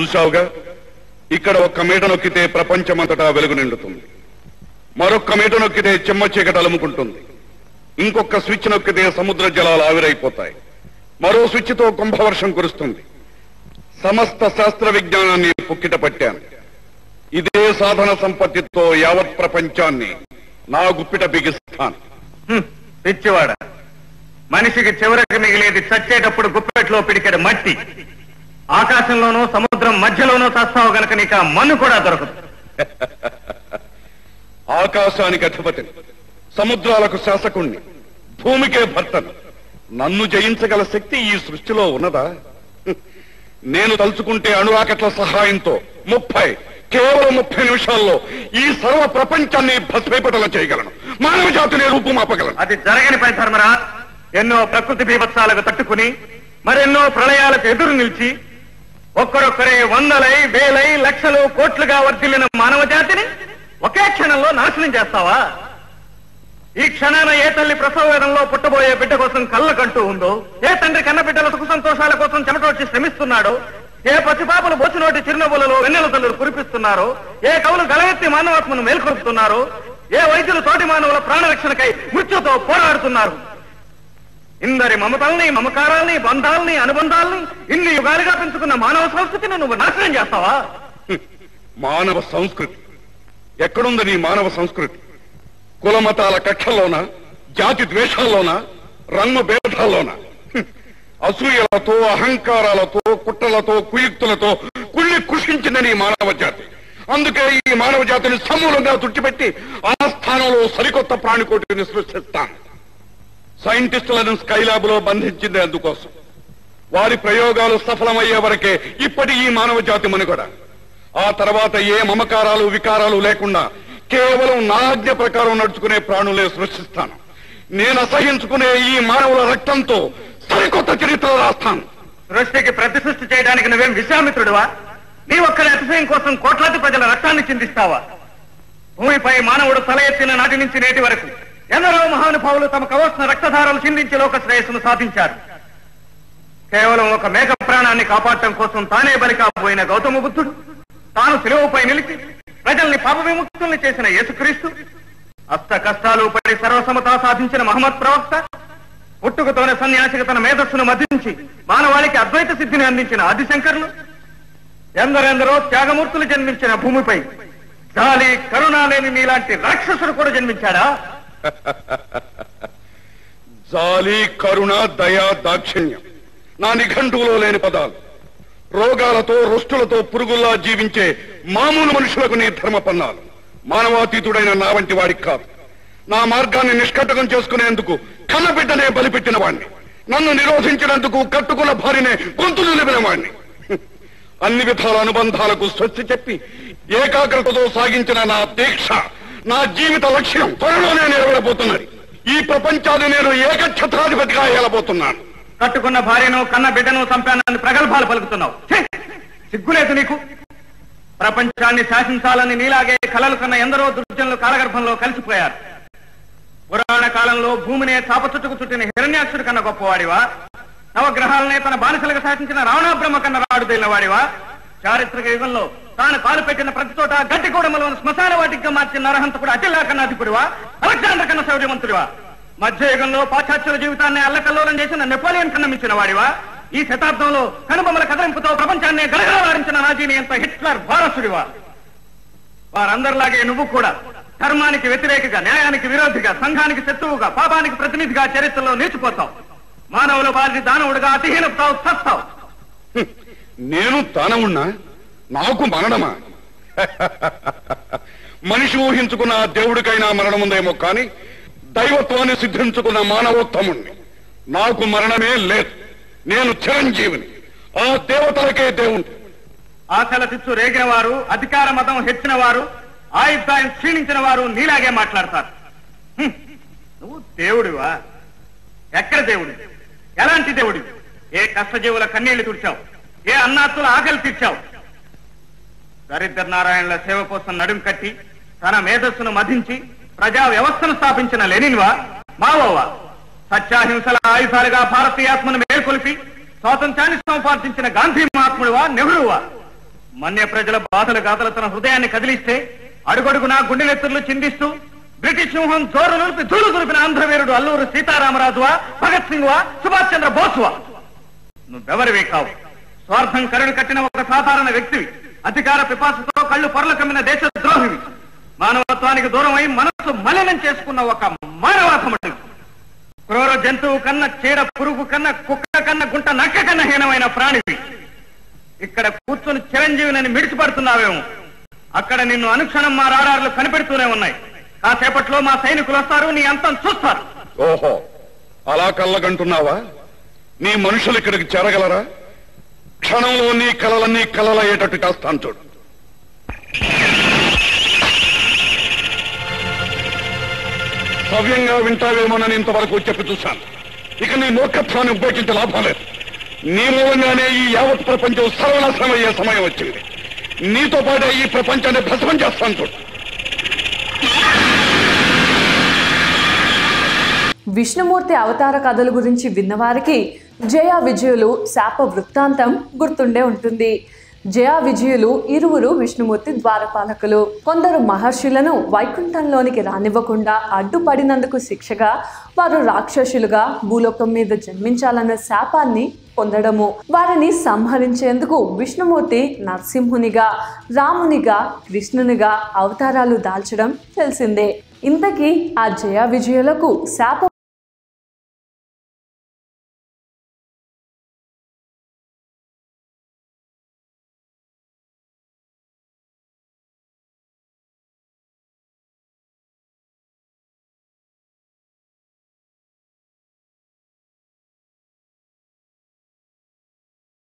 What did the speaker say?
చూశావుగా, ఇక్కడ ఒక్క మీట నొక్కితే ప్రపంచమంతటా వెలుగు నిండుతుంది, మరొక్క మీట నొక్కితే చెమ్మ చీకటి అలుముకుంటుంది, ఇంకొక స్విచ్ నొక్కితే సముద్ర జలాలు ఆవిరైపోతాయి, మరో స్విచ్తో కుంభవర్షం కురుస్తుంది. సమస్త శాస్త్ర విజ్ఞానాన్ని పుక్కిట పట్టాను. ఇదే సాధన సంపత్తితో యావత్ ప్రపంచాన్ని నా గుప్పిట బిగిస్తాను. పిచ్చివాడ, మనిషికి చివరికి మిగిలేది చచ్చేటప్పుడు గుప్పెట్లో పిడికెడు మట్టి. ఆకాశంలోనూ సముద్రం మధ్యలోనూ చస్తావు గనక నీకు ఆ మన్ను కూడా దొరకదు. ఆకాశానికి అధిపతిని, సముద్రాలకు శాసకుణ్ణి, భూమికే భర్తను. నన్ను జయించగల శక్తి ఈ సృష్టిలో ఉన్నదా? నేను తలుచుకుంటే అణురాకెట్ల సహాయంతో కేవలం 30 నిమిషాల్లో ఈ సర్వ ప్రపంచాన్ని భస్మీపటలం చేయగలను. మానవ జాతిని రూపుమాపగలను. అది జరగని పని ధర్మరా. ఎన్నో ప్రకృతి బీభత్సాలకు తట్టుకుని మరెన్నో ప్రళయాలకు ఎదురు నిలిచి ఒక్కరొక్కరే వందలై వేలై లక్షలు కోట్లుగా వర్ధిల్లిన మానవ జాతిని ఒకే క్షణంలో నాశనం చేస్తావా? ఈ క్షణాన ఏ తల్లి ప్రసవ వేదంలో పుట్టబోయే బిడ్డ కోసం కళ్ళకంటూ ఉందో, ఏ తండ్రి కన్న బిడ్డల సుఖ సంతోషాల కోసం చెమటొచ్చి శ్రమిస్తున్నాడో, ఏ పసిపాపలు బొచ్చినోటి చిరునవ్వులలో వెన్నెల తల్లులు కురిపిస్తున్నారో, ఏ కవులు గలవెత్తి మానవాత్మను మేల్కొల్పుతున్నారో, ఏ వైద్యులు తోటి మానవుల ప్రాణరక్షణకై మృత్యుతో పోరాడుతున్నారు. ఇందరి మమతల్ని, మమకారాల్ని, బంధాల్ని, అనుబంధాల్ని ఇన్ని యుగాలుగా పెంచుకున్న మానవ సంస్కృతిని నువ్వు నాశనం చేస్తావా? మానవ సంస్కృతి ఎక్కడుంది? నీ మానవ సంస్కృతి కులమతాల కక్షల్లోనా, జాతి ద్వేషాల్లోనా, రంగు భేదాల్లోనా? అసూయలతో, అహంకారాలతో, కుట్రలతో, కుయుక్తులతో కుళ్ళి కృషించింది నీ మానవ జాతి. అందుకే ఈ మానవ జాతిని సమూలంగా తుడిచిపెట్టి ఆ స్థానంలో సరికొత్త ప్రాణికోటిని సృష్టిస్తాను. సైంటిస్టులను స్కైలాబ్ లో బంధించింది అందుకోసం. వారి ప్రయోగాలు సఫలమయ్యే వరకే ఇప్పటి ఈ మానవ జాతి మనుగడ. ఆ తర్వాత ఏ మమకారాలు, వికారాలు లేకుండా కేవలం నా ఆజ్ఞ ప్రకారం నడుచుకునే ప్రాణులే సృష్టిస్తాను. నేను అసహించుకునే ఈ మానవుల రక్తంతో సరికొత్త చరిత్ర రాస్తాను. సృష్టికి ప్రతి సృష్టి చేయడానికి నువ్వేం విశ్వామిత్రుడువా? నీ ఒక్కరి అతిశయం కోసం కోట్లాది ప్రజల రక్తాన్ని చిందిస్తావా? భూమిపై మానవుడు తల ఎత్తిన నాటి నుంచి నేటి వరకు ఎందరో మహానుభావులు తమ కవచన రక్తధారాలు చిందించి లోక శ్రేయస్సును సాధించారు. కేవలం ఒక మేక ప్రాణాన్ని కాపాడటం కోసం తానే బలి కాబోయిన గౌతమ బుద్ధుడు, తాను శిలువపై నిలిచి ప్రజల్ని పాప విముక్తుల్ని చేసిన యేసుక్రీస్తు, అష్ట కష్టాలు పడి సర్వసమతా సాధించిన మహమ్మద్ ప్రవక్త, పుట్టుకతోనే సన్యాసికి తన మేధస్సును మధించి మానవాళికి అద్వైత సిద్ధిని అందించిన ఆదిశంకర్లు, ఎందరెందరో త్యాగమూర్తులు జన్మించిన భూమిపై జాలి, కరుణ లేని నీలాంటి రాక్షసుడు కూడా జన్మించాడా? జాలి, కరుణ, దయ, దాక్షిణ్యం నా నిఘంటువులో లేని పదాలు. రోగాలతో, రుష్టులతో పురుగుల్లా జీవించే మామూలు మనుషులకు నీ ధర్మ పన్నాలు. మానవాతీతుడైన నా వంటి వాడికి కాదు. నా మార్గాన్ని నిష్కటకం చేసుకునేందుకు కన్నబిడ్డనే బలిపెట్టిన వాణ్ణి. నన్ను నిరోధించినందుకు కట్టుకున్న భార్యనే గొంతు నిలిపిన వాణ్ణి. అన్ని విధాల అనుబంధాలకు స్వస్తి చెప్పి ఏకాగ్రతతో సాగించిన నా దీక్ష, నా జీవిత లక్ష్యం త్వరలోనే నెరవేరబోతున్నది. ఈ ప్రపంచాన్ని నేను ఏకఛత్రాధిపతిగా ఏలబోతున్నాను. కట్టుకున్న భార్యను, కన్న బిడ్డను చంపానని ప్రగల్భాలు పలుకుతున్నావు. సిగ్గులేదు నీకు? ప్రపంచాన్ని శాసించాలని నీలాగే కలలు కన్న ఎందరో దుర్జనులు కాలగర్భంలో కలిసిపోయారు. పురాణ కాలంలో భూమినే చాపచుట్టుకు చుట్టిన హిరణ్యాక్షుడి కన్నా గొప్పవాడివా? నవగ్రహాలనే తన బానిసలుగా శాసించిన రావణాబ్రహ్మ కన్నా రాడుదైన వాడివా? చారిత్రక యుగంలో తాను కాలు పెట్టిన ప్రతి చోట గడ్డి కూడమలను శ్మశాన వాటిగా మార్చిన నరహంతకుడు అటిల్లా కన్నా అధిపుడివా? అలెగ్జాండర్ కన్నా శౌర్యవంతుడివా? మధ్యయుగంలో పాశ్చాత్యుల జీవితాన్ని అల్లకల్లోలం చేసిన నెపోలియన్ కన్నా మించిన వాడివా? ఈ శతాబ్దంలో కనుబొమ్మల కదలింపుతో ప్రపంచాన్ని గలగలవారించిన నాజీని ఎంత హిట్లర్ వారసుడివా? వారందరిలాగే నువ్వు కూడా ధర్మానికి వ్యతిరేకగా, న్యాయానికి విరోధిగా, సంఘానికి శత్రువుగా, పాపానికి ప్రతినిధిగా చరిత్రలో నిలిచిపోతావు. మానవుల వారిని దానవుడిగా అతిహీనపుతావు, చస్తావు. నేను దానవుణ్ణా? నాకు మరణమా? మనిషి ఊహించుకున్న దేవుడికైనా మరణముందేమో కానీ దైవత్వాన్ని సిద్ధించుకున్న మానవోత్తముణ్ణి. నాకు మరణమే లేదు. నేను చిరంజీవిని. ఆ దేవతలకే దేవుడు. ఆశల చిచ్చు రేగిన వారు, అధికార మతం హెచ్చిన వారు, ఆయుధాయం క్షీణించిన వారు నీలాగే మాట్లాడతారు. నువ్వు దేవుడివా? ఎక్కడ దేవుడి? ఎలాంటి దేవుడి? ఏ కష్టజీవుల కన్నీళ్లు తుడిచావు? ఏ అన్నాత్తుల ఆకలి తీర్చావు? దరిద్ర నారాయణుల సేవ కోసం నడుం కట్టి తన మేధస్సును మధించి ప్రజా వ్యవస్థను స్థాపించిన లెనిన్వా? మావోవా? సత్యాహింసల ఆయుధాలుగా భారతీయాత్మను మేల్కొల్పి స్వాతంత్ర్యాన్ని సంపాదించిన గాంధీ మహాత్ముడువా? నెహ్రూవా? మన్య ప్రజల బాధల గాథలు తన హృదయాన్ని కదిలిస్తే అడుగడుగునా గుండెనెత్తులు చిందిస్తూ బ్రిటిష్ సింహం జోరు నిలిపి దూరు దులిపిన ఆంధ్రవీరుడు అల్లూరు సీతారామరాజువా, భగత్ సింగ్ వా, సుభాష్ చంద్ర బోసువా? నువ్వెవరివి కావు. స్వార్థం కరుడు కట్టిన ఒక సాధారణ వ్యక్తివి. అధికార పిపాసతో కళ్ళు పొరలు కమ్మిన దేశ ద్రోహివి. మానవత్వానికి దూరం అయి మనస్సు మలినం చేసుకున్న ఒక మానవాధముడు. క్రూర జంతువు కన్నా, చీడ పురుగు కన్నా, కుక్క కన్నా, గుంట నక్క కన్నా హీనమైన ప్రాణివి. ఇక్కడ కూర్చుని చిరంజీవిని మిడిచిపడుతున్నావేమో. అక్కడ నిన్ను అనుక్షణం మా రాడార్లు కనిపెడుతూనే ఉన్నాయి. కాసేపట్లో మా సైనికులు వస్తారు, నీ అంతం చూస్తారు. ఓహో, అలా కళ్ళగంటున్నావా? నీ మనుషులు ఇక్కడికి చేరగలరా? క్షణంలో నీ కలలన్నీ కలలయ్యేటట్టు కాస్తాను చూడు. సవ్యంగా వింటావేమోనని ఇంతవరకు చెప్పి చూశాను. ఇక నీ మూర్ఖత్వాన్ని ఉపయోగించే లాభం లేదు. నీ మూలంగానే ఈ యావత్ ప్రపంచం సర్వనాశనం అయ్యే సమయం వచ్చింది. నీతో పాటే ఈ ప్రపంచాన్ని భస్మం చేస్తాను చూడు. విష్ణుమూర్తి అవతార కథల గురించి విన్నవారికి జయ విజయులు శాప వృత్తాంతం గుర్తుండే ఉంటుంది. జయ విజయులు ఇరువురు విష్ణుమూర్తి ద్వారపాలకులు. కొందరు మహర్షులను వైకుంఠంలోనికి రానివ్వకుండా అడ్డుపడినందుకు శిక్షగా వారు రాక్షసులుగా భూలోకం మీద జన్మించాలన్న శాపాన్ని పొందడము. వారిని సంహరించేందుకు విష్ణుమూర్తి నరసింహునిగా, రామునిగా, కృష్ణునిగా అవతారాలు దాల్చడం తెలిసిందే. ఇంతకీ ఆ జయ విజయులకు శాప